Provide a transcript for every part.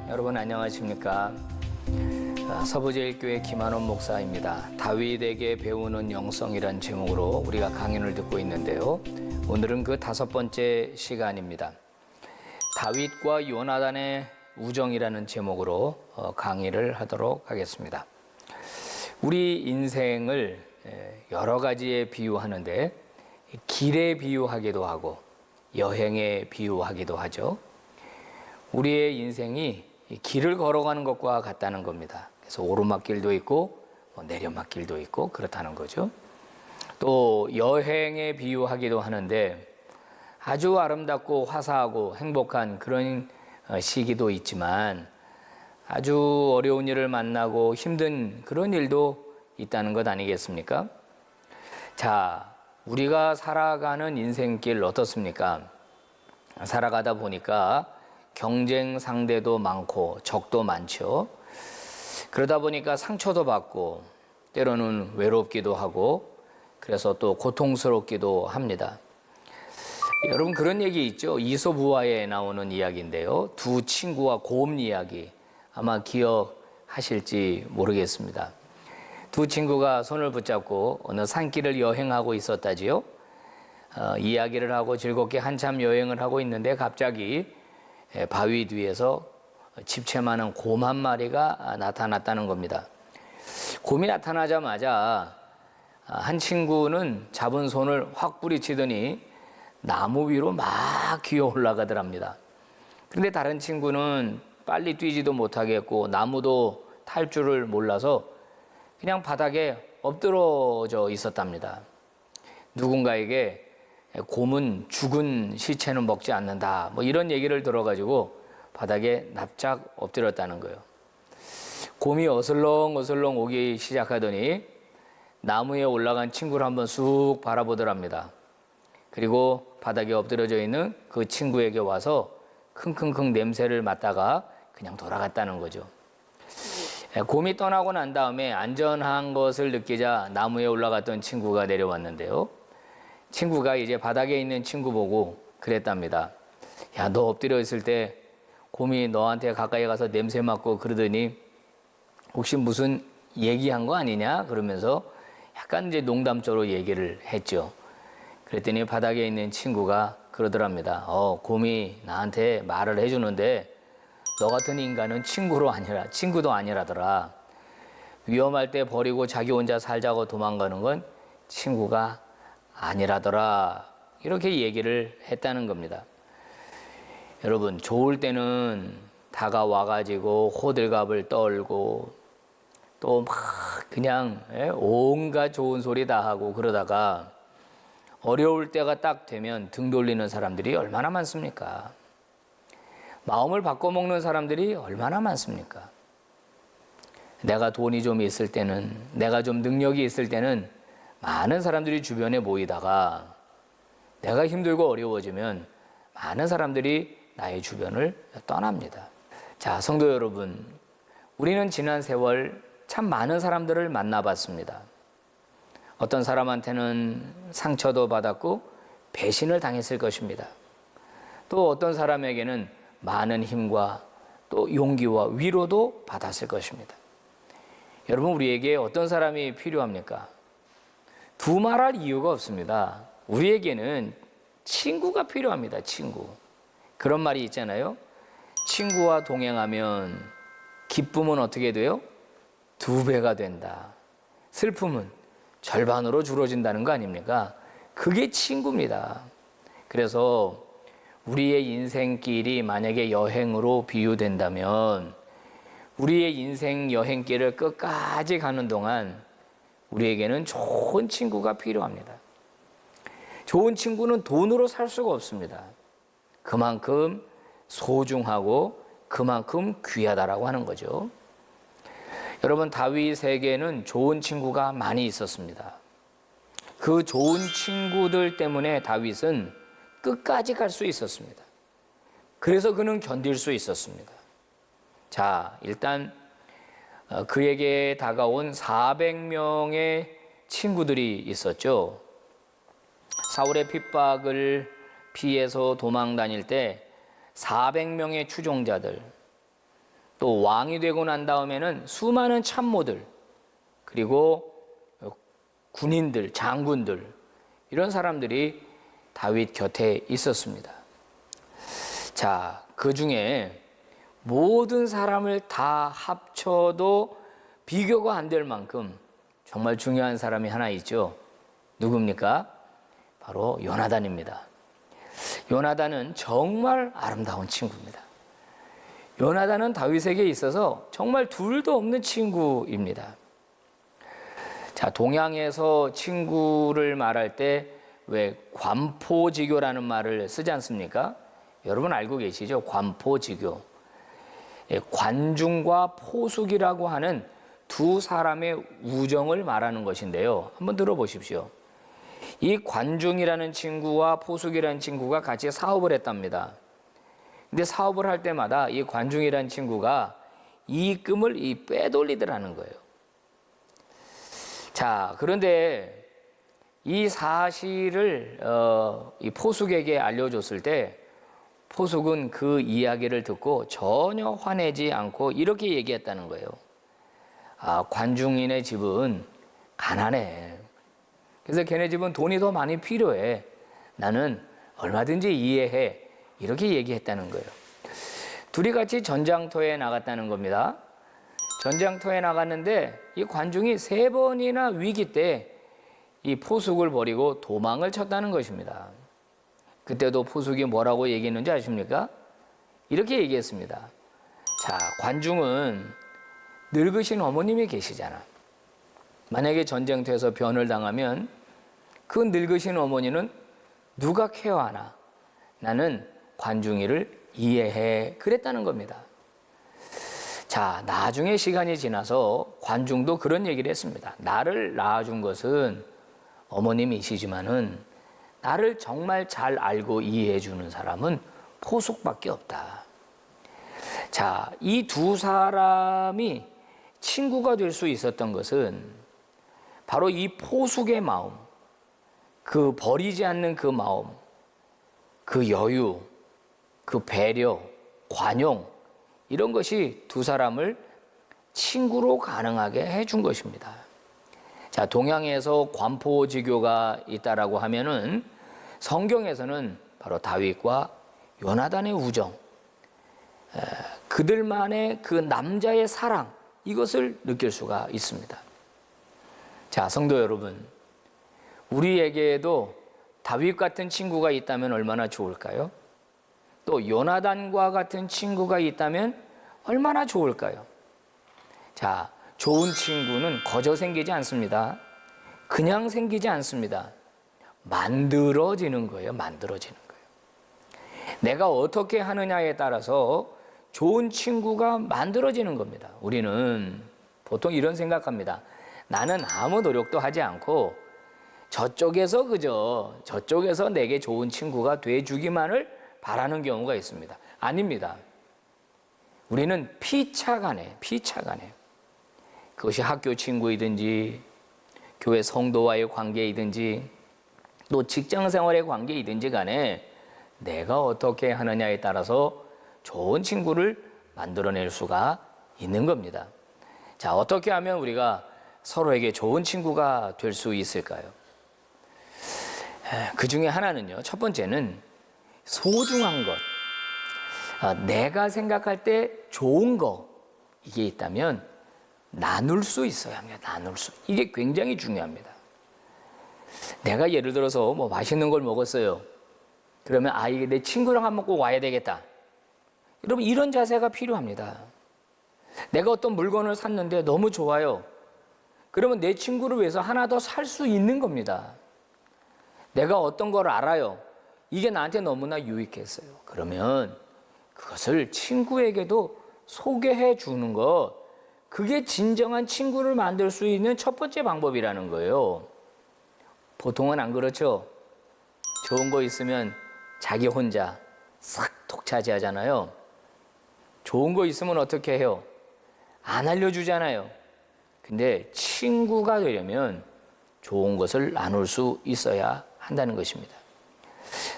여러분 안녕하십니까? 서부제일교회 김한원 목사입니다. 다윗에게 배우는 영성이란 제목으로 우리가 강연을 듣고 있는데요. 오늘은 그 5번째 시간입니다. 다윗과 요나단의 우정이라는 제목으로 강의를 하도록 하겠습니다. 우리 인생을 여러 가지에 비유하는데 길에 비유하기도 하고 여행에 비유하기도 하죠. 우리의 인생이 길을 걸어가는 것과 같다는 겁니다. 그래서 오르막길도 있고 내려막길도 있고 그렇다는 거죠. 또 여행에 비유하기도 하는데 아주 아름답고 화사하고 행복한 그런 시기도 있지만 아주 어려운 일을 만나고 힘든 그런 일도 있다는 것 아니겠습니까? 자, 우리가 살아가는 인생길 어떻습니까? 살아가다 보니까 경쟁 상대도 많고 적도 많죠. 그러다 보니까 상처도 받고 때로는 외롭기도 하고 그래서 또 고통스럽기도 합니다. 여러분 그런 얘기 있죠. 이솝우화에 나오는 이야기인데요. 두 친구와 곰 이야기 아마 기억하실지 모르겠습니다. 두 친구가 손을 붙잡고 어느 산길을 여행하고 있었다지요. 이야기를 하고 즐겁게 한참 여행을 하고 있는데 갑자기 바위 뒤에서 집채 많은 곰 한 마리가 나타났다는 겁니다. 곰이 나타나자마자 한 친구는 잡은 손을 확 뿌리치더니 나무 위로 막 기어 올라가더랍니다. 그런데 다른 친구는 빨리 뛰지도 못하겠고 나무도 탈 줄을 몰라서 그냥 바닥에 엎드러져 있었답니다. 누군가에게 곰은 죽은 시체는 먹지 않는다 이런 얘기를 들어가지고 바닥에 납작 엎드렸다는 거예요. 곰이 어슬렁어슬렁 오기 시작하더니 나무에 올라간 친구를 한번 쑥 바라보더랍니다. 그리고 바닥에 엎드려져 있는 그 친구에게 와서 킁킁킁 냄새를 맡다가 그냥 돌아갔다는 거죠. 곰이 떠나고 난 다음에 안전한 것을 느끼자 나무에 올라갔던 친구가 내려왔는데요. 친구가 이제 바닥에 있는 친구 보고 그랬답니다. 야, 너 엎드려 있을 때 곰이 너한테 가까이 가서 냄새 맡고 그러더니 혹시 무슨 얘기한 거 아니냐? 그러면서 약간 이제 농담조로 얘기를 했죠. 그랬더니 바닥에 있는 친구가 그러더랍니다. 곰이 나한테 말을 해주는데 너 같은 인간은 친구도 아니라더라. 위험할 때 버리고 자기 혼자 살자고 도망가는 건 친구가 아니라더라. 이렇게 얘기를 했다는 겁니다. 여러분, 좋을 때는 다가와가지고 호들갑을 떨고 또 막 그냥 온갖 좋은 소리 다 하고 그러다가 어려울 때가 딱 되면 등 돌리는 사람들이 얼마나 많습니까? 마음을 바꿔먹는 사람들이 얼마나 많습니까? 내가 돈이 좀 있을 때는, 내가 좀 능력이 있을 때는 많은 사람들이 주변에 모이다가 내가 힘들고 어려워지면 많은 사람들이 나의 주변을 떠납니다. 자, 성도 여러분, 우리는 지난 세월 참 많은 사람들을 만나봤습니다. 어떤 사람한테는 상처도 받았고 배신을 당했을 것입니다. 또 어떤 사람에게는 많은 힘과 또 용기와 위로도 받았을 것입니다. 여러분, 우리에게 어떤 사람이 필요합니까? 두말할 이유가 없습니다. 우리에게는 친구가 필요합니다. 친구. 그런 말이 있잖아요. 친구와 동행하면 기쁨은 어떻게 돼요? 2배가 된다. 슬픔은 절반으로 줄어진다는 거 아닙니까? 그게 친구입니다. 그래서 우리의 인생길이 만약에 여행으로 비유된다면 우리의 인생 여행길을 끝까지 가는 동안 우리에게는 좋은 친구가 필요합니다. 좋은 친구는 돈으로 살 수가 없습니다. 그만큼 소중하고 그만큼 귀하다라고 하는 거죠. 여러분, 다윗에게는 좋은 친구가 많이 있었습니다. 그 좋은 친구들 때문에 다윗은 끝까지 갈 수 있었습니다. 그래서 그는 견딜 수 있었습니다. 자, 일단 그에게 다가온 400명의 친구들이 있었죠. 사울의 핍박을 피해서 도망 다닐 때 400명의 추종자들, 또 왕이 되고 난 다음에는 수많은 참모들, 그리고 군인들, 장군들, 이런 사람들이 다윗 곁에 있었습니다. 자, 그 중에 모든 사람을 다 합쳐도 비교가 안 될 만큼 정말 중요한 사람이 하나 있죠. 누굽니까? 바로 요나단입니다. 요나단은 정말 아름다운 친구입니다. 요나단은 다윗에게 있어서 정말 둘도 없는 친구입니다. 자, 동양에서 친구를 말할 때 왜 관포지교라는 말을 쓰지 않습니까? 여러분 알고 계시죠? 관포지교. 관중과 포숙이라고 하는 두 사람의 우정을 말하는 것인데요. 한번 들어보십시오. 이 관중이라는 친구와 포숙이라는 친구가 같이 사업을 했답니다. 근데 사업을 할 때마다 이 관중이라는 친구가 이익금을 빼돌리더라는 거예요. 자, 그런데 이 사실을 이 포숙에게 알려줬을 때 포숙은 그 이야기를 듣고 전혀 화내지 않고 이렇게 얘기했다는 거예요. 아, 관중인의 집은 가난해. 그래서 걔네 집은 돈이 더 많이 필요해. 나는 얼마든지 이해해. 이렇게 얘기했다는 거예요. 둘이 같이 전장터에 나갔다는 겁니다. 전장터에 나갔는데 이 관중이 3번이나 위기 때 이 포숙을 버리고 도망을 쳤다는 것입니다. 그때도 포숙이 뭐라고 얘기했는지 아십니까? 이렇게 얘기했습니다. 자, 관중은 늙으신 어머님이 계시잖아. 만약에 전쟁터에서 변을 당하면 그 늙으신 어머니는 누가 케어하나? 나는 관중이를 이해해. 그랬다는 겁니다. 자, 나중에 시간이 지나서 관중도 그런 얘기를 했습니다. 나를 낳아준 것은 어머님이시지만은 나를 정말 잘 알고 이해해 주는 사람은 포숙밖에 없다. 자, 이 두 사람이 친구가 될 수 있었던 것은 바로 이 포숙의 마음, 그 버리지 않는 그 마음, 그 여유, 그 배려, 관용, 이런 것이 두 사람을 친구로 가능하게 해준 것입니다. 자, 동양에서 관포지교가 있다라고 하면은 성경에서는 바로 다윗과 요나단의 우정, 그들만의 그 남자의 사랑, 이것을 느낄 수가 있습니다. 자, 성도 여러분, 우리에게도 다윗 같은 친구가 있다면 얼마나 좋을까요? 또 요나단과 같은 친구가 있다면 얼마나 좋을까요? 자, 좋은 친구는 거저 생기지 않습니다. 그냥 생기지 않습니다. 만들어지는 거예요. 만들어지는 거예요. 내가 어떻게 하느냐에 따라서 좋은 친구가 만들어지는 겁니다. 우리는 보통 이런 생각합니다. 나는 아무 노력도 하지 않고 저쪽에서 내게 좋은 친구가 돼주기만을 바라는 경우가 있습니다. 아닙니다. 우리는 피차간에 그것이 학교 친구이든지 교회 성도와의 관계이든지 또 직장 생활의 관계이든지 간에 내가 어떻게 하느냐에 따라서 좋은 친구를 만들어낼 수가 있는 겁니다. 자, 어떻게 하면 우리가 서로에게 좋은 친구가 될 수 있을까요? 그 중에 하나는요, 첫 번째는 소중한 것, 내가 생각할 때 좋은 거, 이게 있다면 나눌 수 있어야 합니다. 나눌 수. 이게 굉장히 중요합니다. 내가 예를 들어서 뭐 맛있는 걸 먹었어요. 그러면 이게 내 친구랑 한번 꼭 와야 되겠다. 여러분, 이런 자세가 필요합니다. 내가 어떤 물건을 샀는데 너무 좋아요. 그러면 내 친구를 위해서 하나 더 살 수 있는 겁니다. 내가 어떤 걸 알아요. 이게 나한테 너무나 유익했어요. 그러면 그것을 친구에게도 소개해 주는 것, 그게 진정한 친구를 만들 수 있는 첫 번째 방법이라는 거예요. 보통은 안 그렇죠? 좋은 거 있으면 자기 혼자 싹 독차지하잖아요. 좋은 거 있으면 어떻게 해요? 안 알려주잖아요. 근데 친구가 되려면 좋은 것을 나눌 수 있어야 한다는 것입니다.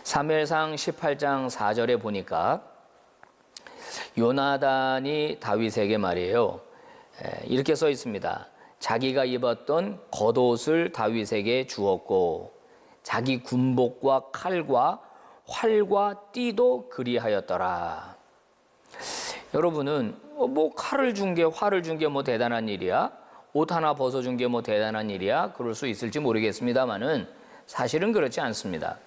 사무엘상 18장 4절에 보니까 요나단이 다윗에게 말이에요. 이렇게 써 있습니다. 자기가 입었던 겉옷을 다윗에게 주었고 자기 군복과 칼과 활과 띠도 그리하였더라. 여러분은 뭐 칼을 준 게 활을 준 게 뭐 대단한 일이야? 옷 하나 벗어준 게 뭐 대단한 일이야? 그럴 수 있을지 모르겠습니다만은 사실은 그렇지 않습니다.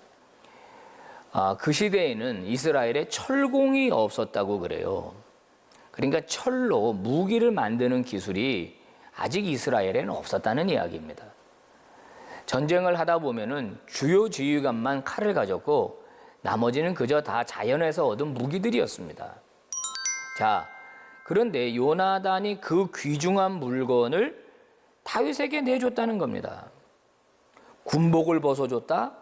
그 시대에는 이스라엘에 철공이 없었다고 그래요. 그러니까 철로 무기를 만드는 기술이 아직 이스라엘에는 없었다는 이야기입니다. 전쟁을 하다 보면은 주요 지휘관만 칼을 가졌고 나머지는 그저 다 자연에서 얻은 무기들이었습니다. 자, 그런데 요나단이 그 귀중한 물건을 다윗에게 내줬다는 겁니다. 군복을 벗어줬다,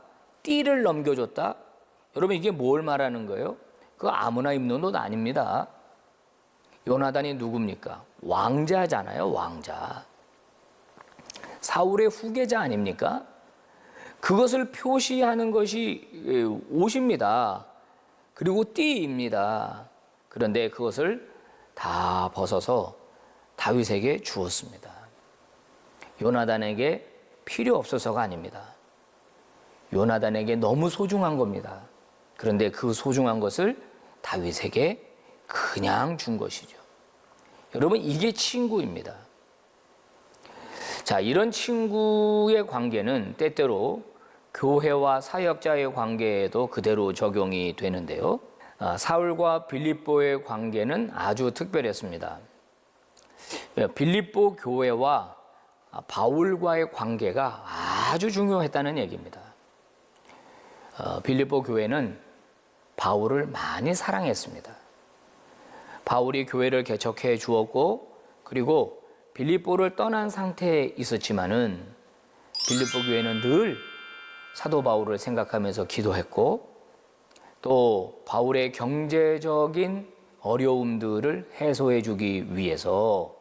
띠를 넘겨줬다. 여러분 이게 뭘 말하는 거예요? 그거 아무나 입는 옷 아닙니다. 요나단이 누굽니까? 왕자잖아요, 왕자. 사울의 후계자 아닙니까? 그것을 표시하는 것이 옷입니다. 그리고 띠입니다. 그런데 그것을 다 벗어서 다윗에게 주었습니다. 요나단에게 필요 없어서가 아닙니다. 요나단에게 너무 소중한 겁니다. 그런데 그 소중한 것을 다윗에게 그냥 준 것이죠. 여러분 이게 친구입니다. 자, 이런 친구의 관계는 때때로 교회와 사역자의 관계에도 그대로 적용이 되는데요. 사울과 빌립보의 관계는 아주 특별했습니다. 빌립보 교회와 바울과의 관계가 아주 중요했다는 얘기입니다. 빌립보 교회는 바울을 많이 사랑했습니다. 바울이 교회를 개척해 주었고 그리고 빌립보를 떠난 상태에 있었지만은 빌립보 교회는 늘 사도 바울을 생각하면서 기도했고 또 바울의 경제적인 어려움들을 해소해 주기 위해서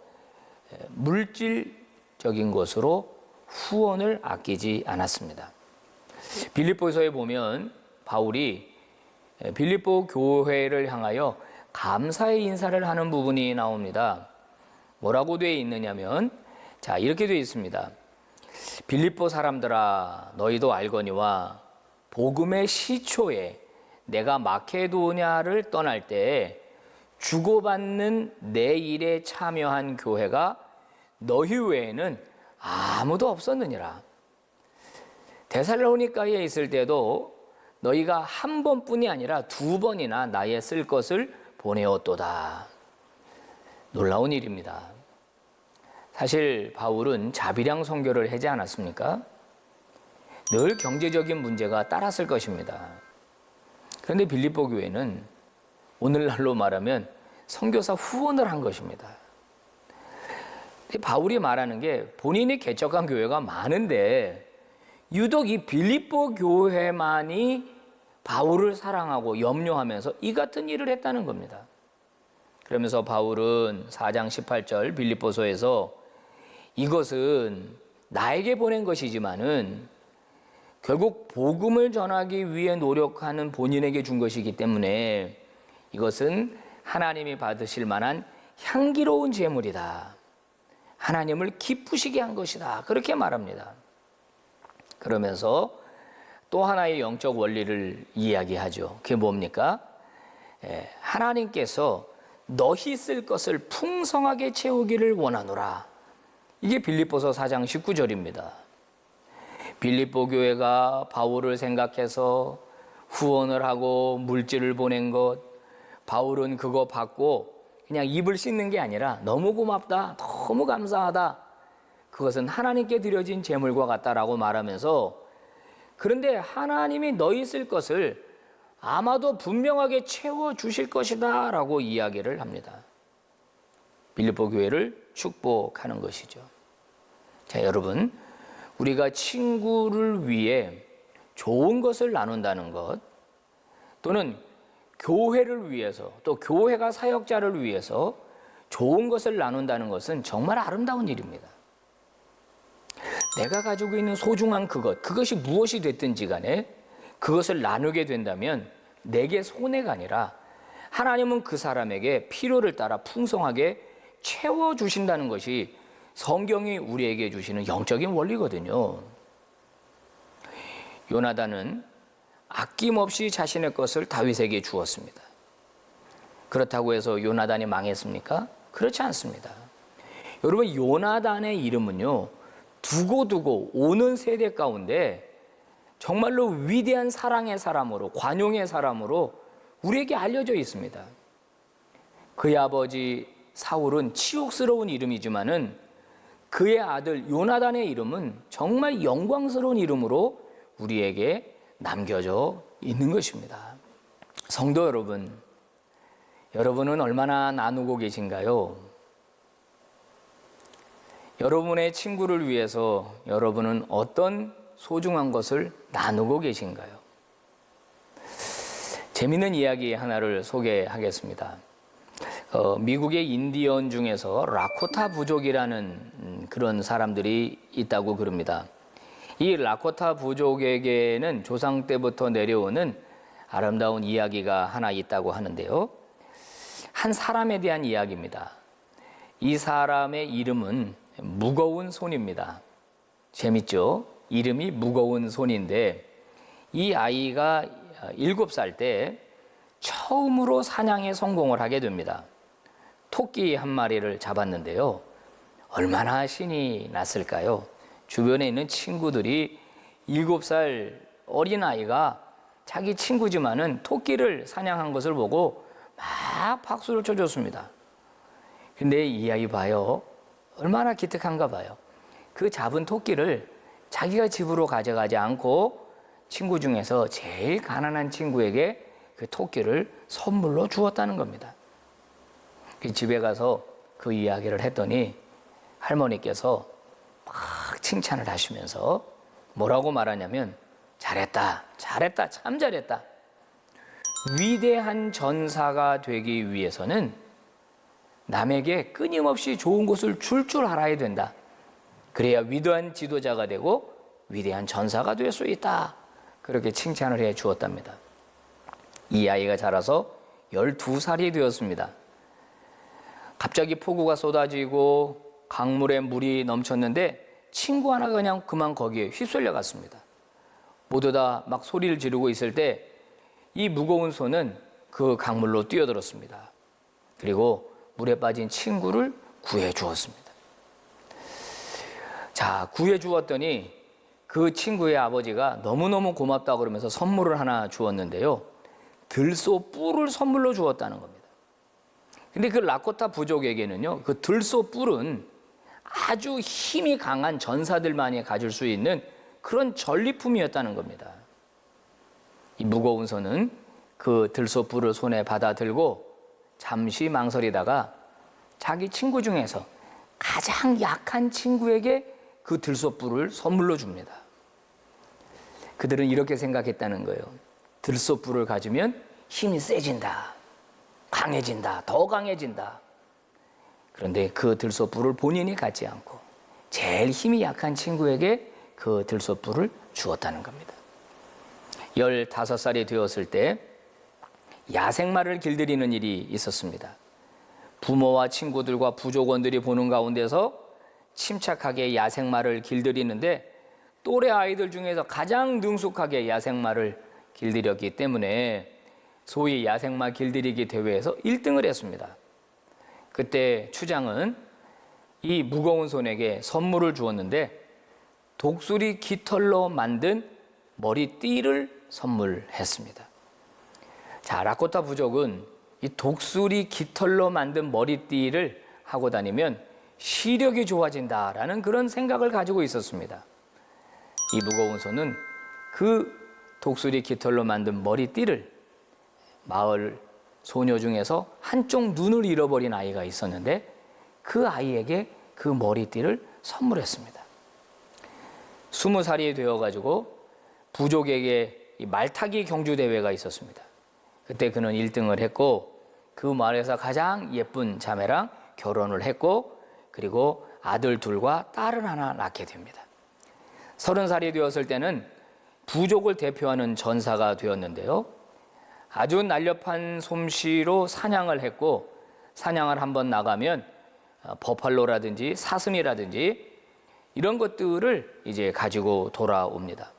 물질적인 것으로 후원을 아끼지 않았습니다. 빌립보서에 보면 바울이 빌립보 교회를 향하여 감사의 인사를 하는 부분이 나옵니다. 뭐라고 되어 있느냐면 자, 이렇게 되어 있습니다. 빌립보 사람들아 너희도 알거니와 복음의 시초에 내가 마케도냐를 떠날 때 주고받는 내 일에 참여한 교회가 너희 외에는 아무도 없었느니라. 데살로니가에 있을 때도 너희가 한 번뿐이 아니라 두 번이나 나의 쓸 것을 보내었도다. 놀라운 일입니다. 사실 바울은 자비량 선교를 하지 않았습니까? 늘 경제적인 문제가 따랐을 것입니다. 그런데 빌립보 교회는 오늘날로 말하면 선교사 후원을 한 것입니다. 바울이 말하는 게 본인이 개척한 교회가 많은데 유독 이 빌립보 교회만이 바울을 사랑하고 염려하면서 이 같은 일을 했다는 겁니다. 그러면서 바울은 4장 18절 빌립보서에서 이것은 나에게 보낸 것이지만은 결국 복음을 전하기 위해 노력하는 본인에게 준 것이기 때문에 이것은 하나님이 받으실 만한 향기로운 제물이다. 하나님을 기쁘시게 한 것이다. 그렇게 말합니다. 그러면서 또 하나의 영적 원리를 이야기하죠. 그게 뭡니까? 하나님께서 너희 쓸 것을 풍성하게 채우기를 원하노라. 이게 빌립보서 4장 19절입니다. 빌립보 교회가 바울을 생각해서 후원을 하고 물질을 보낸 것, 바울은 그거 받고 그냥 입을 씻는 게 아니라 너무 고맙다, 너무 감사하다, 그것은 하나님께 드려진 제물과 같다라고 말하면서 그런데 하나님이 너희 쓸 것을 아마도 분명하게 채워주실 것이다 라고 이야기를 합니다. 빌립보 교회를 축복하는 것이죠. 자, 여러분, 우리가 친구를 위해 좋은 것을 나눈다는 것 또는 교회를 위해서 또 교회가 사역자를 위해서 좋은 것을 나눈다는 것은 정말 아름다운 일입니다. 내가 가지고 있는 소중한 그것이 무엇이 됐든지 간에 그것을 나누게 된다면 내게 손해가 아니라 하나님은 그 사람에게 필요를 따라 풍성하게 채워주신다는 것이 성경이 우리에게 주시는 영적인 원리거든요. 요나단은 아낌없이 자신의 것을 다윗에게 주었습니다. 그렇다고 해서 요나단이 망했습니까? 그렇지 않습니다. 여러분, 요나단의 이름은요, 두고두고 오는 세대 가운데 정말로 위대한 사랑의 사람으로, 관용의 사람으로 우리에게 알려져 있습니다. 그의 아버지 사울은 치욕스러운 이름이지만은 그의 아들 요나단의 이름은 정말 영광스러운 이름으로 우리에게 남겨져 있는 것입니다. 성도 여러분, 여러분은 얼마나 나누고 계신가요? 여러분의 친구를 위해서 여러분은 어떤 소중한 것을 나누고 계신가요? 재미있는 이야기 하나를 소개하겠습니다. 미국의 인디언 중에서 라코타 부족이라는 그런 사람들이 있다고 그럽니다. 이 라코타 부족에게는 조상 때부터 내려오는 아름다운 이야기가 하나 있다고 하는데요. 한 사람에 대한 이야기입니다. 이 사람의 이름은 무거운 손입니다. 재밌죠? 이름이 무거운 손인데 이 아이가 7살 때 처음으로 사냥에 성공을 하게 됩니다. 토끼 한 마리를 잡았는데요. 얼마나 신이 났을까요? 주변에 있는 친구들이 7살 어린아이가 자기 친구지만은 토끼를 사냥한 것을 보고 막 박수를 쳐줬습니다. 근데 이 아이 봐요. 얼마나 기특한가 봐요. 그 잡은 토끼를 자기가 집으로 가져가지 않고 친구 중에서 제일 가난한 친구에게 그 토끼를 선물로 주었다는 겁니다. 집에 가서 그 이야기를 했더니 할머니께서 막 칭찬을 하시면서 뭐라고 말하냐면 잘했다, 잘했다, 참 잘했다. 위대한 전사가 되기 위해서는 남에게 끊임없이 좋은 것을 줄 알아야 된다. 그래야 위대한 지도자가 되고 위대한 전사가 될 수 있다. 그렇게 칭찬을 해 주었답니다. 이 아이가 자라서 12살이 되었습니다. 갑자기 폭우가 쏟아지고 강물에 물이 넘쳤는데 친구 하나가 그냥 그만 거기에 휩쓸려 갔습니다. 모두 다 막 소리를 지르고 있을 때 이 무거운 손은 그 강물로 뛰어들었습니다. 그리고 물에 빠진 친구를 구해 주었습니다. 자, 구해 주었더니 그 친구의 아버지가 너무너무 고맙다고 그러면서 선물을 하나 주었는데요. 들소 뿔을 선물로 주었다는 겁니다. 근데 그 라코타 부족에게는요, 그 들소 뿔은 아주 힘이 강한 전사들만이 가질 수 있는 그런 전리품이었다는 겁니다. 이 무거운 손은 그 들소 뿔을 손에 받아 들고 잠시 망설이다가 자기 친구 중에서 가장 약한 친구에게 그 들소 뿔을 선물로 줍니다. 그들은 이렇게 생각했다는 거예요. 들소 뿔을 가지면 힘이 세진다, 강해진다, 더 강해진다. 그런데 그 들소 뿔을 본인이 갖지 않고 제일 힘이 약한 친구에게 그 들소 뿔을 주었다는 겁니다. 15살이 되었을 때 야생마를 길들이는 일이 있었습니다. 부모와 친구들과 부족원들이 보는 가운데서 침착하게 야생마를 길들이는데 또래 아이들 중에서 가장 능숙하게 야생마를 길들였기 때문에 소위 야생마 길들이기 대회에서 1등을 했습니다. 그때 추장은 이 무거운 손에게 선물을 주었는데 독수리 깃털로 만든 머리띠를 선물했습니다. 자, 라코타 부족은 이 독수리 깃털로 만든 머리띠를 하고 다니면 시력이 좋아진다라는 그런 생각을 가지고 있었습니다. 이 무거운 손은 그 독수리 깃털로 만든 머리띠를 마을 소녀 중에서 한쪽 눈을 잃어버린 아이가 있었는데 그 아이에게 그 머리띠를 선물했습니다. 20살이 되어가지고 부족에게 이 말타기 경주 대회가 있었습니다. 그때 그는 1등을 했고 그 마을에서 가장 예쁜 자매랑 결혼을 했고 그리고 아들 둘과 딸을 하나 낳게 됩니다. 30살이 되었을 때는 부족을 대표하는 전사가 되었는데요. 아주 날렵한 솜씨로 사냥을 했고, 사냥을 한번 나가면 버팔로라든지 사슴이라든지 이런 것들을 이제 가지고 돌아옵니다.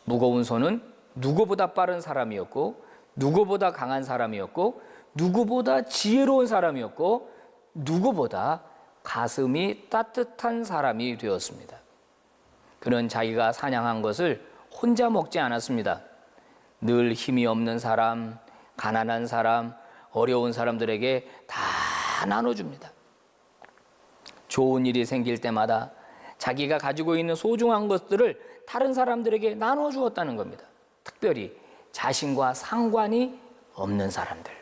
무거운 손은 누구보다 빠른 사람이었고, 누구보다 강한 사람이었고, 누구보다 지혜로운 사람이었고, 누구보다 가슴이 따뜻한 사람이 되었습니다. 그는 자기가 사냥한 것을 혼자 먹지 않았습니다. 늘 힘이 없는 사람, 가난한 사람, 어려운 사람들에게 다 나눠줍니다. 좋은 일이 생길 때마다 자기가 가지고 있는 소중한 것들을 다른 사람들에게 나눠주었다는 겁니다. 특별히 자신과 상관이 없는 사람들,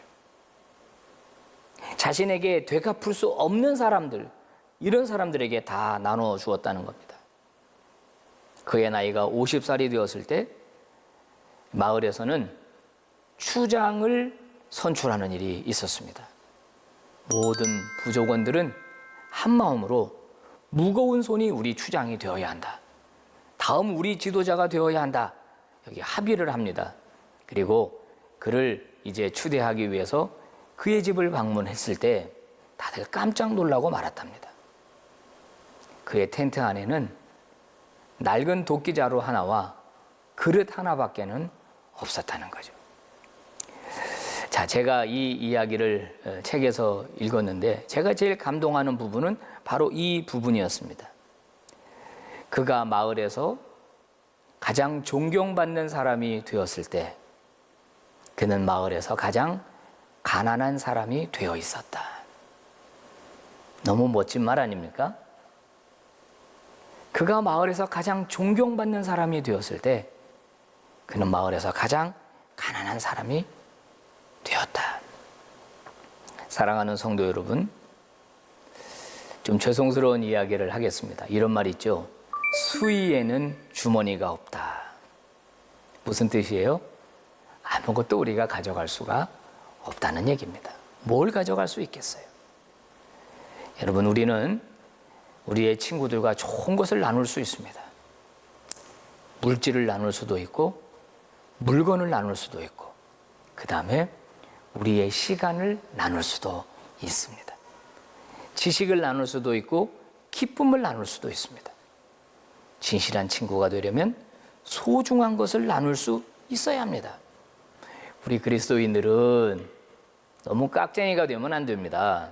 자신에게 되갚을 수 없는 사람들, 이런 사람들에게 다 나눠주었다는 겁니다. 그의 나이가 50살이 되었을 때 마을에서는 추장을 선출하는 일이 있었습니다. 모든 부족원들은 한마음으로 무거운 손이 우리 추장이 되어야 한다, 다음 우리 지도자가 되어야 한다, 여기 합의를 합니다. 그리고 그를 이제 추대하기 위해서 그의 집을 방문했을 때 다들 깜짝 놀라고 말았답니다. 그의 텐트 안에는 낡은 도끼자루 하나와 그릇 하나밖에는 없었다는 거죠. 자, 제가 이 이야기를 책에서 읽었는데 제가 제일 감동하는 부분은 바로 이 부분이었습니다. 그가 마을에서 가장 존경받는 사람이 되었을 때 그는 마을에서 가장 가난한 사람이 되어 있었다. 너무 멋진 말 아닙니까? 그가 마을에서 가장 존경받는 사람이 되었을 때 그는 마을에서 가장 가난한 사람이 되었다. 사랑하는 성도 여러분, 좀 죄송스러운 이야기를 하겠습니다. 이런 말 있죠. 수의에는 주머니가 없다. 무슨 뜻이에요? 아무것도 우리가 가져갈 수가 없다는 얘기입니다. 뭘 가져갈 수 있겠어요? 여러분, 우리는 우리의 친구들과 좋은 것을 나눌 수 있습니다. 물질을 나눌 수도 있고 물건을 나눌 수도 있고, 그 다음에 우리의 시간을 나눌 수도 있습니다. 지식을 나눌 수도 있고 기쁨을 나눌 수도 있습니다. 진실한 친구가 되려면 소중한 것을 나눌 수 있어야 합니다. 우리 그리스도인들은 너무 깍쟁이가 되면 안 됩니다.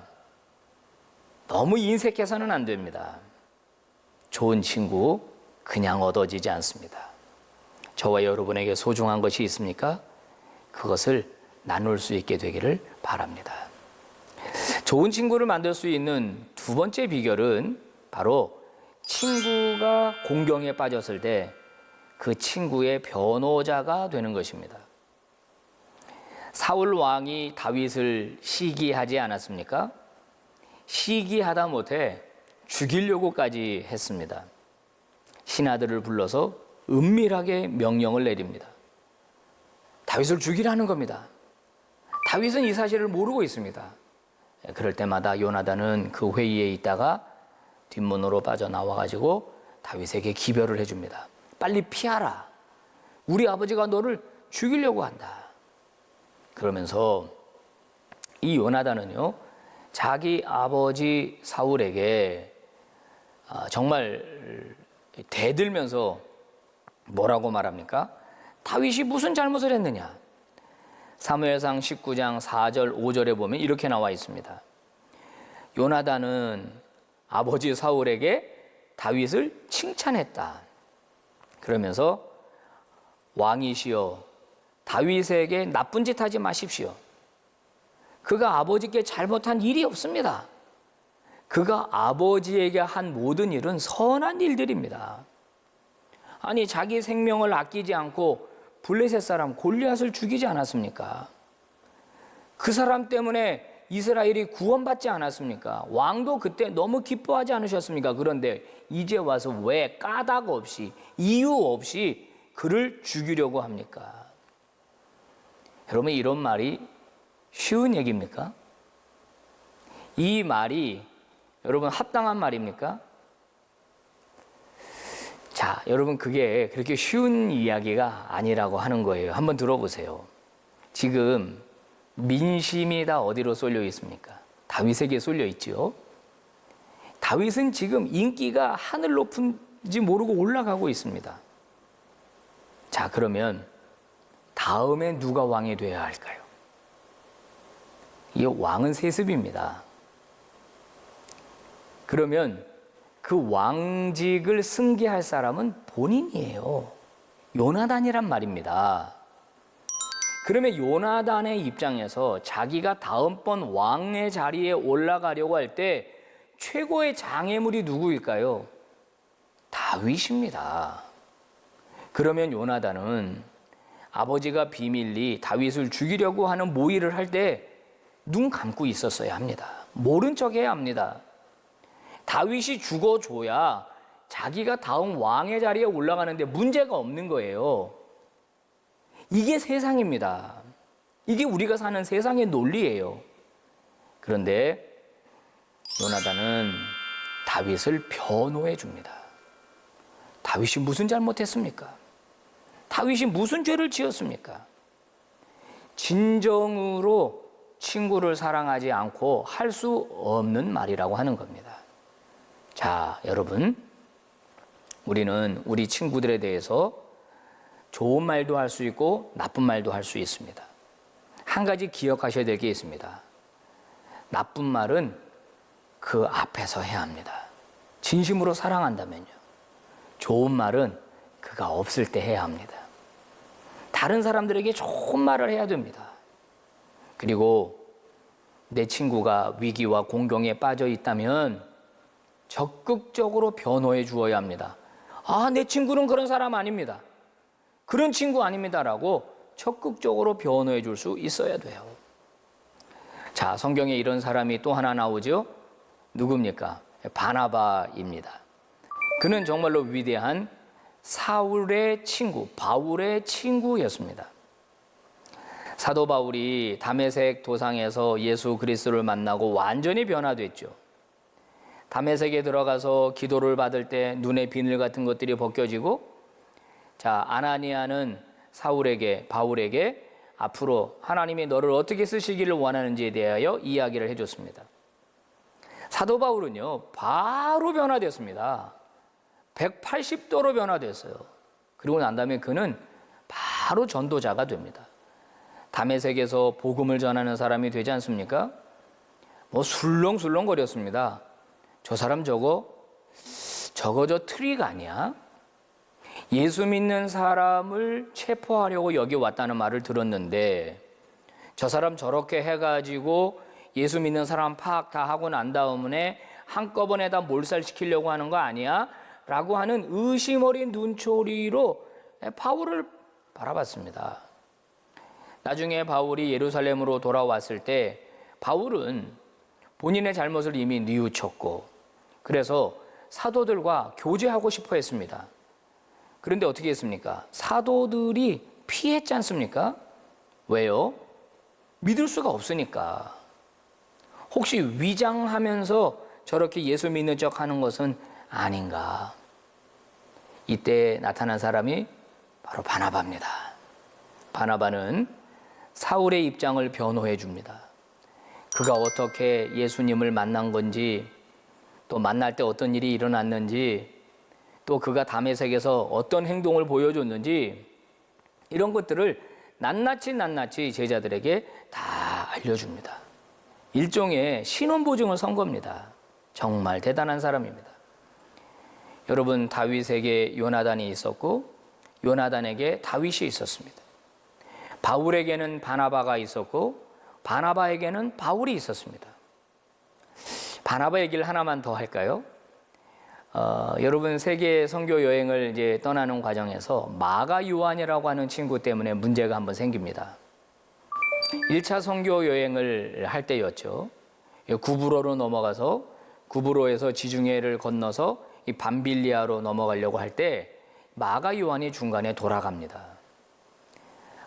너무 인색해서는 안 됩니다. 좋은 친구 그냥 얻어지지 않습니다. 저와 여러분에게 소중한 것이 있습니까? 그것을 나눌 수 있게 되기를 바랍니다. 좋은 친구를 만들 수 있는 두 번째 비결은 바로 친구가 공경에 빠졌을 때 그 친구의 변호자가 되는 것입니다. 사울 왕이 다윗을 시기하지 않았습니까? 시기하다 못해 죽이려고까지 했습니다. 신하들을 불러서 은밀하게 명령을 내립니다. 다윗을 죽이라는 겁니다. 다윗은 이 사실을 모르고 있습니다. 그럴 때마다 요나단은 그 회의에 있다가 뒷문으로 빠져나와가지고 다윗에게 기별을 해줍니다. 빨리 피하라. 우리 아버지가 너를 죽이려고 한다. 그러면서 이 요나단은요, 자기 아버지 사울에게 정말 대들면서 뭐라고 말합니까? 다윗이 무슨 잘못을 했느냐? 사무엘상 19장 4절 5절에 보면 이렇게 나와 있습니다. 요나단은 아버지 사울에게 다윗을 칭찬했다. 그러면서 왕이시여 다윗에게 나쁜 짓 하지 마십시오. 그가 아버지께 잘못한 일이 없습니다. 그가 아버지에게 한 모든 일은 선한 일들입니다. 아니, 자기 생명을 아끼지 않고 블레셋 사람 골리앗을 죽이지 않았습니까? 그 사람 때문에 이스라엘이 구원받지 않았습니까? 왕도 그때 너무 기뻐하지 않으셨습니까? 그런데 이제 와서 왜 까닭 없이, 이유 없이 그를 죽이려고 합니까? 여러분, 이런 말이 쉬운 얘기입니까? 이 말이 여러분 합당한 말입니까? 여러분, 그게 그렇게 쉬운 이야기가 아니라고 하는 거예요. 한번 들어보세요. 지금 민심이 다 어디로 쏠려 있습니까? 다윗에게 쏠려 있죠. 다윗은 지금 인기가 하늘 높은지 모르고 올라가고 있습니다. 자, 그러면 다음에 누가 왕이 되어야 할까요? 이 왕은 세습입니다. 그러면 그 왕직을 승계할 사람은 본인이에요. 요나단이란 말입니다. 그러면 요나단의 입장에서 자기가 다음번 왕의 자리에 올라가려고 할 때 최고의 장애물이 누구일까요? 다윗입니다. 그러면 요나단은 아버지가 비밀리 다윗을 죽이려고 하는 모의를 할 때 눈 감고 있었어야 합니다. 모른 척 해야 합니다. 다윗이 죽어줘야 자기가 다음 왕의 자리에 올라가는데 문제가 없는 거예요. 이게 세상입니다. 이게 우리가 사는 세상의 논리예요. 그런데 요나단은 다윗을 변호해 줍니다. 다윗이 무슨 잘못했습니까? 다윗이 무슨 죄를 지었습니까? 진정으로 친구를 사랑하지 않고 할 수 없는 말이라고 하는 겁니다. 자, 여러분, 우리는 우리 친구들에 대해서 좋은 말도 할 수 있고 나쁜 말도 할 수 있습니다. 한 가지 기억하셔야 될 게 있습니다. 나쁜 말은 그 앞에서 해야 합니다. 진심으로 사랑한다면요. 좋은 말은 그가 없을 때 해야 합니다. 다른 사람들에게 좋은 말을 해야 됩니다. 그리고 내 친구가 위기와 공경에 빠져 있다면 적극적으로 변호해 주어야 합니다. 아, 내 친구는 그런 사람 아닙니다. 그런 친구 아닙니다라고 적극적으로 변호해 줄 수 있어야 돼요. 자, 성경에 이런 사람이 또 하나 나오죠. 누굽니까? 바나바입니다. 그는 정말로 위대한 사울의 친구, 바울의 친구였습니다. 사도 바울이 다메섹 도상에서 예수 그리스도를 만나고 완전히 변화됐죠. 다메섹에 들어가서 기도를 받을 때 눈의 비늘 같은 것들이 벗겨지고, 자, 아나니아는 바울에게 앞으로 하나님이 너를 어떻게 쓰시기를 원하는지에 대하여 이야기를 해줬습니다. 사도 바울은요, 바로 변화됐습니다. 180도로 변화됐어요. 그리고 난 다음에 그는 바로 전도자가 됩니다. 다메섹에서 복음을 전하는 사람이 되지 않습니까? 술렁술렁 거렸습니다. 저 사람 저거 저 트릭 아니야? 예수 믿는 사람을 체포하려고 여기 왔다는 말을 들었는데 저 사람 저렇게 해가지고 예수 믿는 사람 파악 다 하고 난 다음에 한꺼번에 다 몰살시키려고 하는 거 아니야? 라고 하는 의심 어린 눈초리로 바울을 바라봤습니다. 나중에 바울이 예루살렘으로 돌아왔을 때 바울은 본인의 잘못을 이미 뉘우쳤고 그래서 사도들과 교제하고 싶어 했습니다. 그런데 어떻게 했습니까? 사도들이 피했지 않습니까? 왜요? 믿을 수가 없으니까. 혹시 위장하면서 저렇게 예수 믿는 척 하는 것은 아닌가? 이때 나타난 사람이 바로 바나바입니다. 바나바는 사울의 입장을 변호해 줍니다. 그가 어떻게 예수님을 만난 건지, 또 만날 때 어떤 일이 일어났는지, 또 그가 다메섹에서 어떤 행동을 보여줬는지 이런 것들을 낱낱이 제자들에게 다 알려줍니다. 일종의 신원보증을 선 겁니다. 정말 대단한 사람입니다. 여러분, 다윗에게 요나단이 있었고 요나단에게 다윗이 있었습니다. 바울에게는 바나바가 있었고 바나바에게는 바울이 있었습니다. 바나바 얘기를 하나만 더 할까요? 여러분, 세계 선교 여행을 이제 떠나는 과정에서 마가 요한이라고 하는 친구 때문에 문제가 한번 생깁니다. 1차 선교 여행을 할 때였죠. 구브로로 넘어가서 구브로에서 지중해를 건너서 이 밤빌리아로 넘어가려고 할 때 마가 요한이 중간에 돌아갑니다.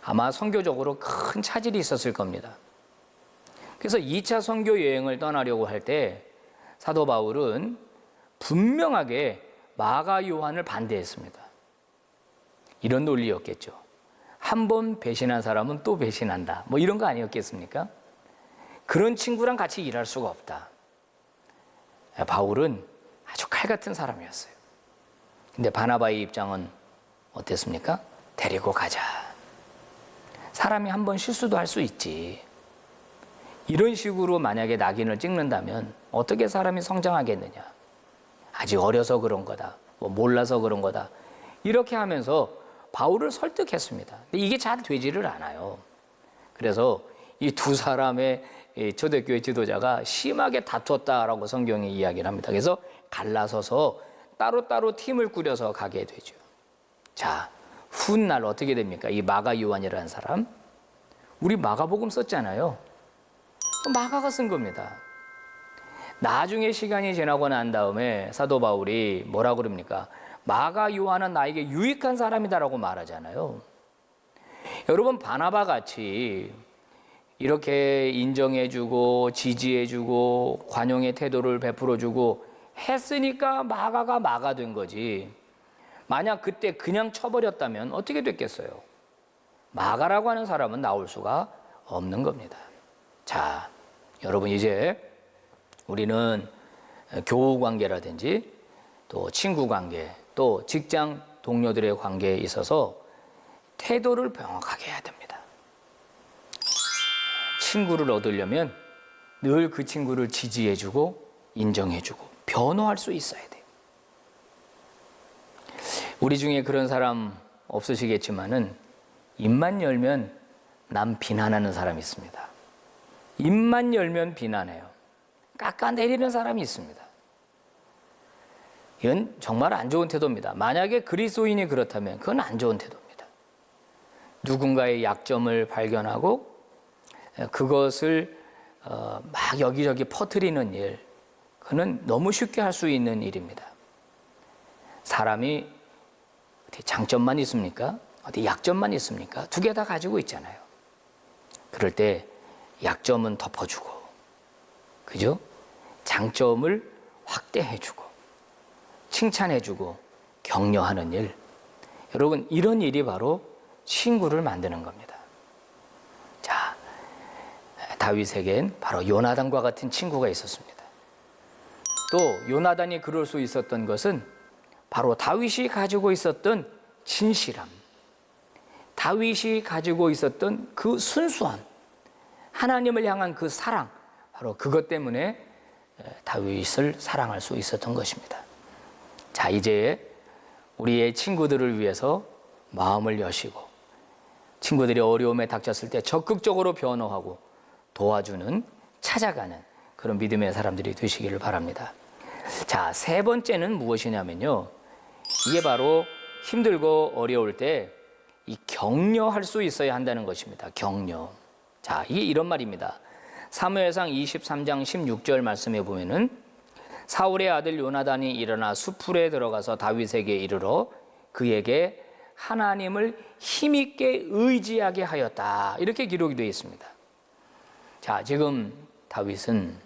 아마 선교적으로 큰 차질이 있었을 겁니다. 그래서 2차 선교 여행을 떠나려고 할 때 사도 바울은 분명하게 마가 요한을 반대했습니다. 이런 논리였겠죠. 한 번 배신한 사람은 또 배신한다. 뭐 이런 거 아니었겠습니까? 그런 친구랑 같이 일할 수가 없다. 바울은 아주 칼 같은 사람이었어요. 근데 바나바의 입장은 어땠습니까? 데리고 가자. 사람이 한 번 실수도 할 수 있지. 이런 식으로 만약에 낙인을 찍는다면 어떻게 사람이 성장하겠느냐. 아직 어려서 그런 거다. 뭐 몰라서 그런 거다. 이렇게 하면서 바울을 설득했습니다. 근데 이게 잘 되지를 않아요. 그래서 이 두 사람의 초대교회 지도자가 심하게 다퉜다라고 성경이 이야기를 합니다. 그래서 갈라서서 따로따로 팀을 꾸려서 가게 되죠. 자, 훗날 어떻게 됩니까? 이 마가 요한이라는 사람, 우리 마가복음 썼잖아요. 마가가 쓴 겁니다. 나중에 시간이 지나고 난 다음에 사도 바울이 뭐라고 그럽니까? 마가 요한은 나에게 유익한 사람이다라고 말하잖아요. 여러분, 바나바 같이 이렇게 인정해주고 지지해주고 관용의 태도를 베풀어주고 했으니까 마가가 마가 된 거지. 만약 그때 그냥 쳐버렸다면 어떻게 됐겠어요? 마가라고 하는 사람은 나올 수가 없는 겁니다. 자, 여러분, 이제 우리는 교우 관계라든지 또 친구 관계, 또 직장 동료들의 관계에 있어서 태도를 명확하게 해야 됩니다. 친구를 얻으려면 늘 그 친구를 지지해주고 인정해주고 변호할 수 있어야 돼요. 우리 중에 그런 사람 없으시겠지만은 입만 열면 남 비난하는 사람이 있습니다. 입만 열면 비난해요. 깎아내리는 사람이 있습니다. 이건 정말 안 좋은 태도입니다. 만약에 그리스도인이 그렇다면 그건 안 좋은 태도입니다. 누군가의 약점을 발견하고 그것을 막 여기저기 퍼뜨리는 일, 그는 너무 쉽게 할 수 있는 일입니다. 사람이 어디 장점만 있습니까? 어디 약점만 있습니까? 두 개 다 가지고 있잖아요. 그럴 때 약점은 덮어주고, 그죠? 장점을 확대해주고, 칭찬해주고, 격려하는 일. 여러분, 이런 일이 바로 친구를 만드는 겁니다. 자, 다윗에겐 바로 요나단과 같은 친구가 있었습니다. 또 요나단이 그럴 수 있었던 것은 바로 다윗이 가지고 있었던 진실함, 다윗이 가지고 있었던 그 순수함, 하나님을 향한 그 사랑, 바로 그것 때문에 다윗을 사랑할 수 있었던 것입니다. 자, 이제 우리의 친구들을 위해서 마음을 여시고 친구들이 어려움에 닥쳤을 때 적극적으로 변호하고 도와주는, 찾아가는 그런 믿음의 사람들이 되시기를 바랍니다. 자, 세 번째는 무엇이냐면요, 이게 바로 힘들고 어려울 때 이 격려할 수 있어야 한다는 것입니다. 격려. 자, 이게 이런 말입니다. 사무엘상 23장 16절 말씀에 보면은 사울의 아들 요나단이 일어나 수풀에 들어가서 다윗에게 이르러 그에게 하나님을 힘있게 의지하게 하였다. 이렇게 기록이 되어 있습니다. 자, 지금 다윗은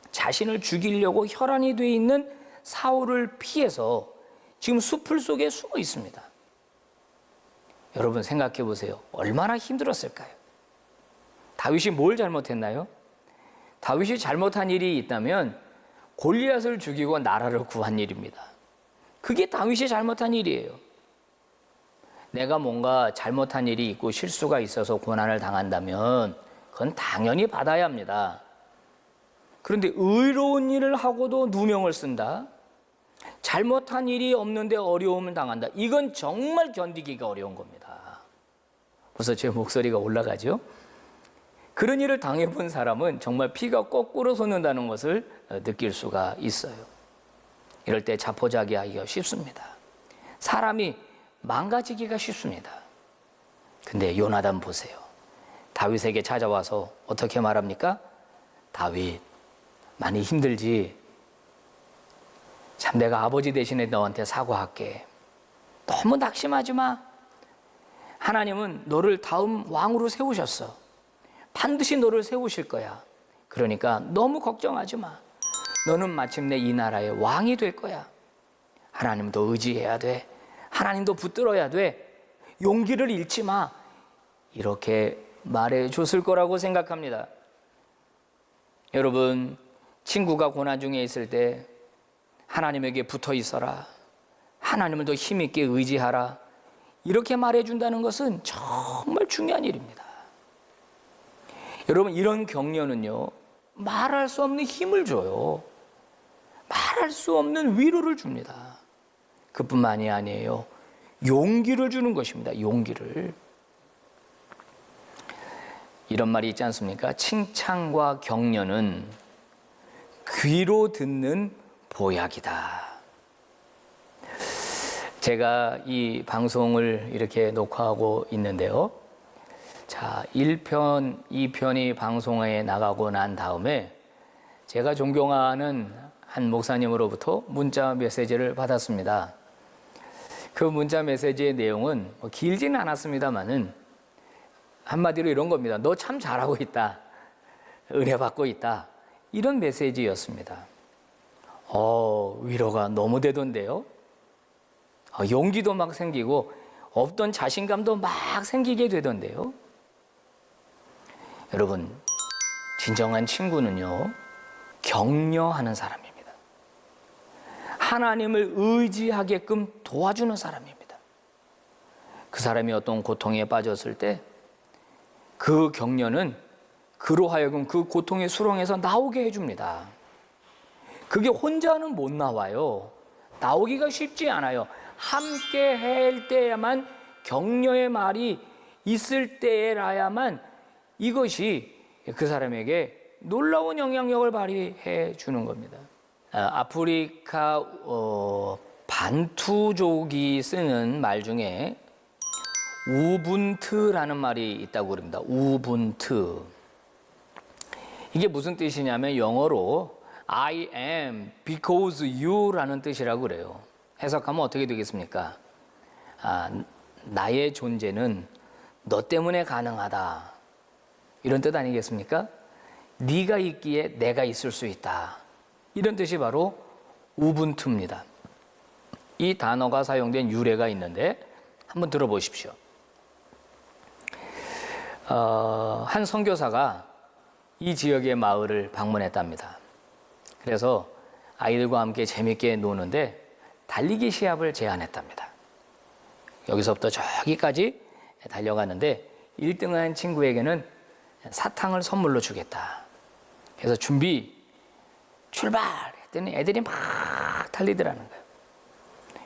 자신을 죽이려고 혈안이 되어 있는 사울을 피해서 지금 수풀 속에 숨어 있습니다. 여러분 생각해 보세요. 얼마나 힘들었을까요? 다윗이 뭘 잘못했나요? 다윗이 잘못한 일이 있다면 골리앗을 죽이고 나라를 구한 일입니다. 그게 다윗이 잘못한 일이에요. 내가 뭔가 잘못한 일이 있고 실수가 있어서 고난을 당한다면 그건 당연히 받아야 합니다. 그런데 의로운 일을 하고도 누명을 쓴다? 잘못한 일이 없는데 어려움을 당한다? 이건 정말 견디기가 어려운 겁니다. 벌써 제 목소리가 올라가죠? 그런 일을 당해본 사람은 정말 피가 거꾸로 솟는다는 것을 느낄 수가 있어요. 이럴 때 자포자기하기가 쉽습니다. 사람이 망가지기가 쉽습니다. 근데 요나단 보세요. 다윗에게 찾아와서 어떻게 말합니까? 다윗, 많이 힘들지? 참 내가 아버지 대신에 너한테 사과할게. 너무 낙심하지 마. 하나님은 너를 다음 왕으로 세우셨어. 반드시 너를 세우실 거야. 그러니까 너무 걱정하지 마. 너는 마침내 이 나라의 왕이 될 거야. 하나님도 의지해야 돼. 하나님도 붙들어야 돼. 용기를 잃지 마. 이렇게 말해 줬을 거라고 생각합니다. 여러분, 친구가 고난 중에 있을 때 하나님에게 붙어 있어라. 하나님을 더 힘있게 의지하라. 이렇게 말해 준다는 것은 정말 중요한 일입니다. 여러분, 이런 격려는요, 말할 수 없는 힘을 줘요. 말할 수 없는 위로를 줍니다. 그뿐만이 아니에요. 용기를 주는 것입니다. 용기를. 이런 말이 있지 않습니까? 칭찬과 격려는 귀로 듣는 보약이다. 제가 이 방송을 이렇게 녹화하고 있는데요. 자, 1편, 2편이 방송에 나가고 난 다음에 제가 존경하는 한 목사님으로부터 문자 메시지를 받았습니다. 그 문자 메시지의 내용은 길지는 않았습니다만은 한마디로 이런 겁니다. 너 참 잘하고 있다. 은혜 받고 있다. 이런 메시지였습니다. 위로가 너무 되던데요. 용기도 막 생기고 없던 자신감도 막 생기게 되던데요. 여러분, 진정한 친구는요, 격려하는 사람입니다. 하나님을 의지하게끔 도와주는 사람입니다. 그 사람이 어떤 고통에 빠졌을 때 그 격려는 그로 하여금 그 고통의 수렁에서 나오게 해줍니다. 그게 혼자는 못 나와요. 나오기가 쉽지 않아요. 함께 할 때야만, 격려의 말이 있을 때라야만 이것이 그 사람에게 놀라운 영향력을 발휘해 주는 겁니다. 아프리카 반투족이 쓰는 말 중에 우분투라는 말이 있다고 그럽니다. 우분투. 이게 무슨 뜻이냐면 영어로 I am because you라는 뜻이라고 그래요. 해석하면 어떻게 되겠습니까? 나의 존재는 너 때문에 가능하다. 이런 뜻 아니겠습니까? 네가 있기에 내가 있을 수 있다. 이런 뜻이 바로 우분투입니다. 이 단어가 사용된 유래가 있는데 한번 들어보십시오. 한 선교사가 이 지역의 마을을 방문했답니다. 그래서 아이들과 함께 재밌게 노는데 달리기 시합을 제안했답니다. 여기서부터 저기까지 달려가는데 1등한 친구에게는 사탕을 선물로 주겠다. 그래서 준비, 출발! 했더니 애들이 막 달리더라는 거예요.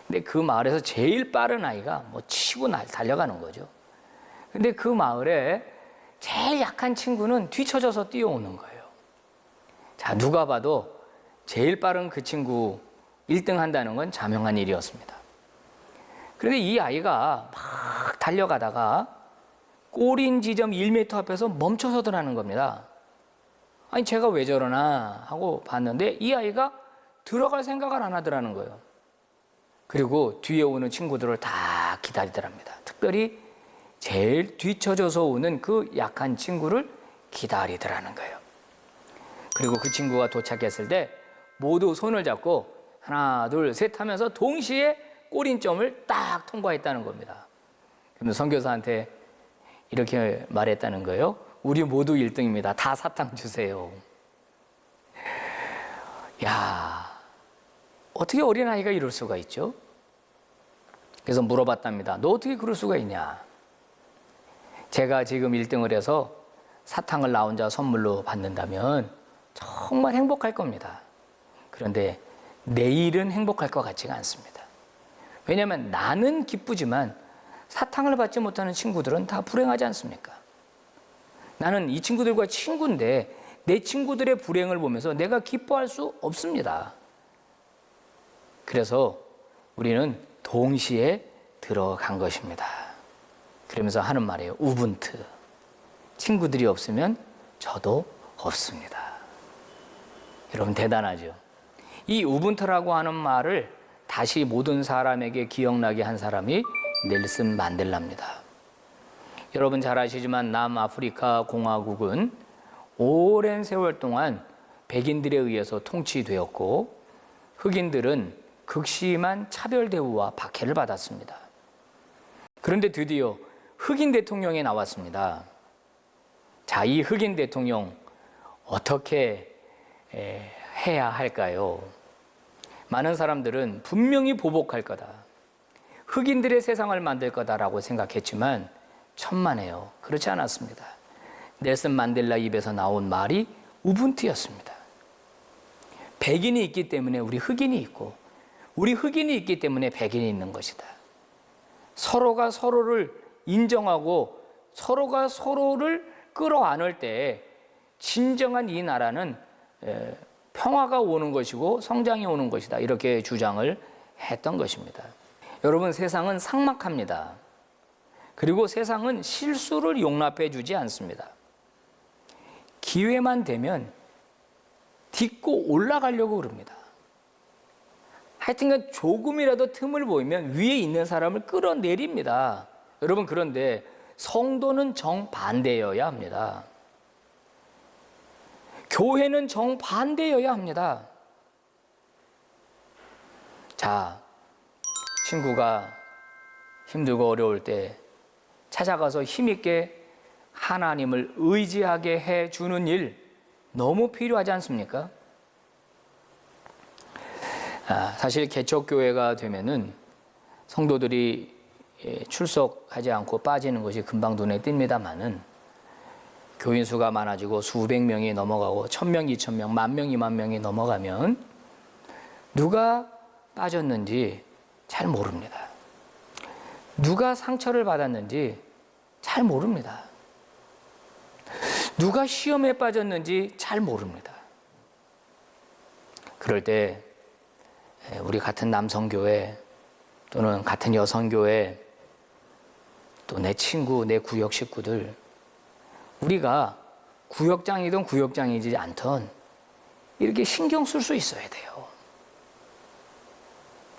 근데 그 마을에서 제일 빠른 아이가 치고 달려가는 거죠. 근데 그 마을에 제일 약한 친구는 뒤쳐져서 뛰어오는 거예요. 자, 누가 봐도 제일 빠른 그 친구 1등 한다는 건 자명한 일이었습니다. 그런데 이 아이가 막 달려가다가 꼬린 지점 1m 앞에서 멈춰서더라는 겁니다. 아니, 제가 왜 저러나 하고 봤는데 이 아이가 들어갈 생각을 안 하더라는 거예요. 그리고 뒤에 오는 친구들을 다 기다리더랍니다. 특별히 제일 뒤쳐져서 오는 그 약한 친구를 기다리더라는 거예요. 그리고 그 친구가 도착했을 때 모두 손을 잡고 하나, 둘, 셋 하면서 동시에 꼬린점을 딱 통과했다는 겁니다. 그러면 선교사한테 이렇게 말했다는 거예요. 우리 모두 1등입니다. 다 사탕 주세요. 야, 어떻게 어린아이가 이럴 수가 있죠? 그래서 물어봤답니다. 너 어떻게 그럴 수가 있냐? 제가 지금 1등을 해서 사탕을 나 혼자 선물로 받는다면 정말 행복할 겁니다. 그런데 내일은 행복할 것 같지가 않습니다. 왜냐하면 나는 기쁘지만 사탕을 받지 못하는 친구들은 다 불행하지 않습니까? 나는 이 친구들과 친구인데 내 친구들의 불행을 보면서 내가 기뻐할 수 없습니다. 그래서 우리는 동시에 들어간 것입니다. 그러면서 하는 말이에요. 우분투. 친구들이 없으면 저도 없습니다. 여러분 대단하죠? 이 우분투라고 하는 말을 다시 모든 사람에게 기억나게 한 사람이 넬슨 만델라입니다. 여러분 잘 아시지만 남아프리카 공화국은 오랜 세월 동안 백인들에 의해서 통치되었고 흑인들은 극심한 차별 대우와 박해를 받았습니다. 그런데 드디어 흑인 대통령이 나왔습니다. 자, 이 흑인 대통령 어떻게 해야 할까요? 많은 사람들은 분명히 보복할 거다, 흑인들의 세상을 만들 거다라고 생각했지만 천만에요. 그렇지 않았습니다. 넬슨 만델라 입에서 나온 말이 우분투였습니다. 백인이 있기 때문에 우리 흑인이 있고, 우리 흑인이 있기 때문에 백인이 있는 것이다. 서로가 서로를 인정하고 서로가 서로를 끌어안을 때 진정한 이 나라는 평화가 오는 것이고 성장이 오는 것이다, 이렇게 주장을 했던 것입니다. 여러분, 세상은 삭막합니다. 그리고 세상은 실수를 용납해 주지 않습니다. 기회만 되면 딛고 올라가려고 그럽니다. 하여튼간 조금이라도 틈을 보이면 위에 있는 사람을 끌어내립니다. 여러분, 그런데 성도는 정반대여야 합니다. 교회는 정반대여야 합니다. 자, 친구가 힘들고 어려울 때 찾아가서 힘있게 하나님을 의지하게 해주는 일, 너무 필요하지 않습니까? 사실 개척교회가 되면은 성도들이 출석하지 않고 빠지는 것이 금방 눈에 띕니다만은, 교인 수가 많아지고 수백 명이 넘어가고 1000명, 2000명, 10,000명, 20,000명이 넘어가면 누가 빠졌는지 잘 모릅니다. 누가 상처를 받았는지 잘 모릅니다. 누가 시험에 빠졌는지 잘 모릅니다. 그럴 때 우리 같은 남성교회 또는 같은 여성교회, 또 내 친구, 내 구역 식구들, 우리가 구역장이든 구역장이지 않든 이렇게 신경 쓸 수 있어야 돼요.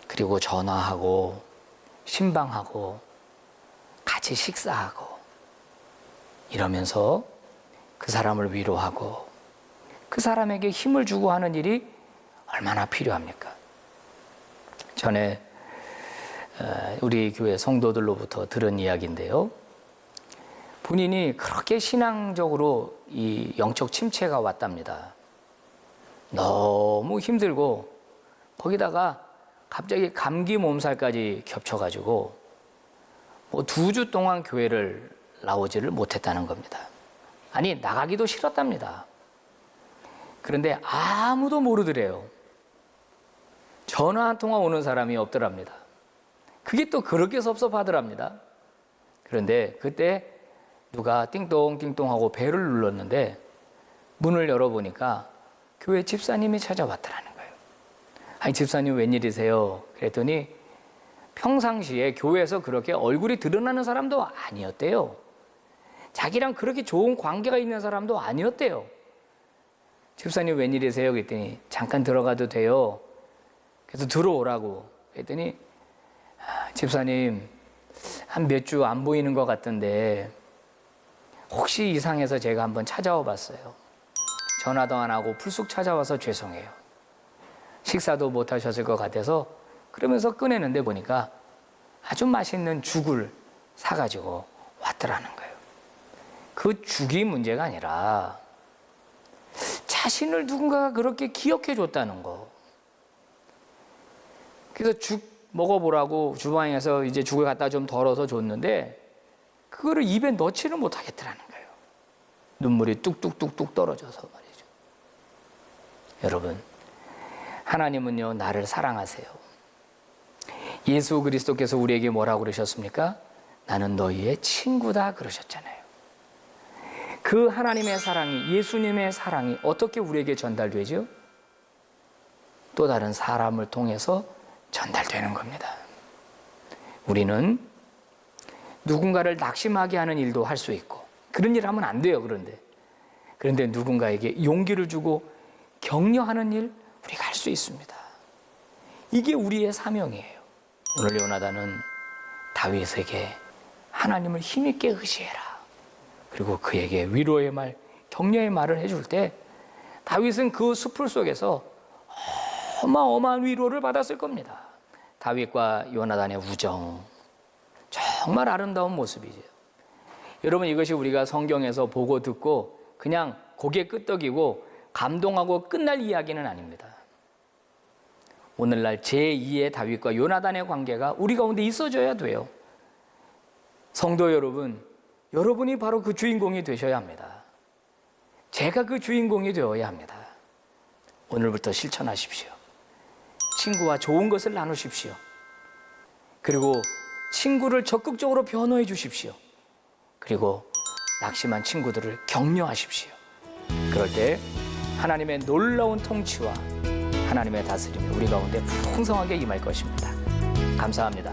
그리고 전화하고 신방하고 같이 식사하고 이러면서 그 사람을 위로하고 그 사람에게 힘을 주고 하는 일이 얼마나 필요합니까? 전에 우리 교회 성도들로부터 들은 이야기인데요. 본인이 그렇게 신앙적으로 이 영적 침체가 왔답니다. 너무 힘들고 거기다가 갑자기 감기 몸살까지 겹쳐가지고 2주 동안 교회를 나오지를 못했다는 겁니다. 아니, 나가기도 싫었답니다. 그런데 아무도 모르더래요. 전화 한 통화 오는 사람이 없더랍니다. 그게 또 그렇게 섭섭하더랍니다. 그런데 그때 누가 띵동띵동 하고 벨을 눌렀는데 문을 열어보니까 교회 집사님이 찾아왔더라는 거예요. 아니, 집사님 웬일이세요? 그랬더니 평상시에 교회에서 그렇게 얼굴이 드러나는 사람도 아니었대요. 자기랑 그렇게 좋은 관계가 있는 사람도 아니었대요. 집사님 웬일이세요? 그랬더니 잠깐 들어가도 돼요? 그래서 들어오라고. 그랬더니 집사님, 한 몇 주 안 보이는 것 같던데 혹시 이상해서 제가 한번 찾아와 봤어요. 전화도 안 하고 불쑥 찾아와서 죄송해요. 식사도 못 하셨을 것 같아서. 그러면서 꺼내는데 보니까 아주 맛있는 죽을 사가지고 왔더라는 거예요. 그 죽이 문제가 아니라 자신을 누군가가 그렇게 기억해 줬다는 거. 그래서 죽 먹어보라고 주방에서 이제 죽을 갖다 좀 덜어서 줬는데 그거를 입에 넣지를 못하겠더라는 거예요. 눈물이 뚝뚝뚝뚝 떨어져서 말이죠. 여러분, 하나님은요, 나를 사랑하세요. 예수 그리스도께서 우리에게 뭐라고 그러셨습니까? 나는 너희의 친구다 그러셨잖아요. 그 하나님의 사랑이, 예수님의 사랑이 어떻게 우리에게 전달되죠? 또 다른 사람을 통해서 전달되는 겁니다. 우리는 누군가를 낙심하게 하는 일도 할 수 있고 그런 일 하면 안 돼요. 그런데 누군가에게 용기를 주고 격려하는 일 우리가 할 수 있습니다. 이게 우리의 사명이에요. 오늘 요나단은 다윗에게 하나님을 힘있게 의지해라, 그리고 그에게 위로의 말, 격려의 말을 해줄 때 다윗은 그 수풀 속에서 어마어마한 위로를 받았을 겁니다. 다윗과 요나단의 우정 정말 아름다운 모습이죠. 여러분, 이것이 우리가 성경에서 보고 듣고 그냥 고개 끄덕이고 감동하고 끝날 이야기는 아닙니다. 오늘날 제2의 다윗과 요나단의 관계가 우리 가운데 있어져야 돼요. 성도 여러분, 여러분이 바로 그 주인공이 되셔야 합니다. 제가 그 주인공이 되어야 합니다. 오늘부터 실천하십시오. 친구와 좋은 것을 나누십시오. 그리고 친구를 적극적으로 변호해 주십시오. 그리고 낙심한 친구들을 격려하십시오. 그럴 때 하나님의 놀라운 통치와 하나님의 다스림이 우리 가운데 풍성하게 임할 것입니다. 감사합니다.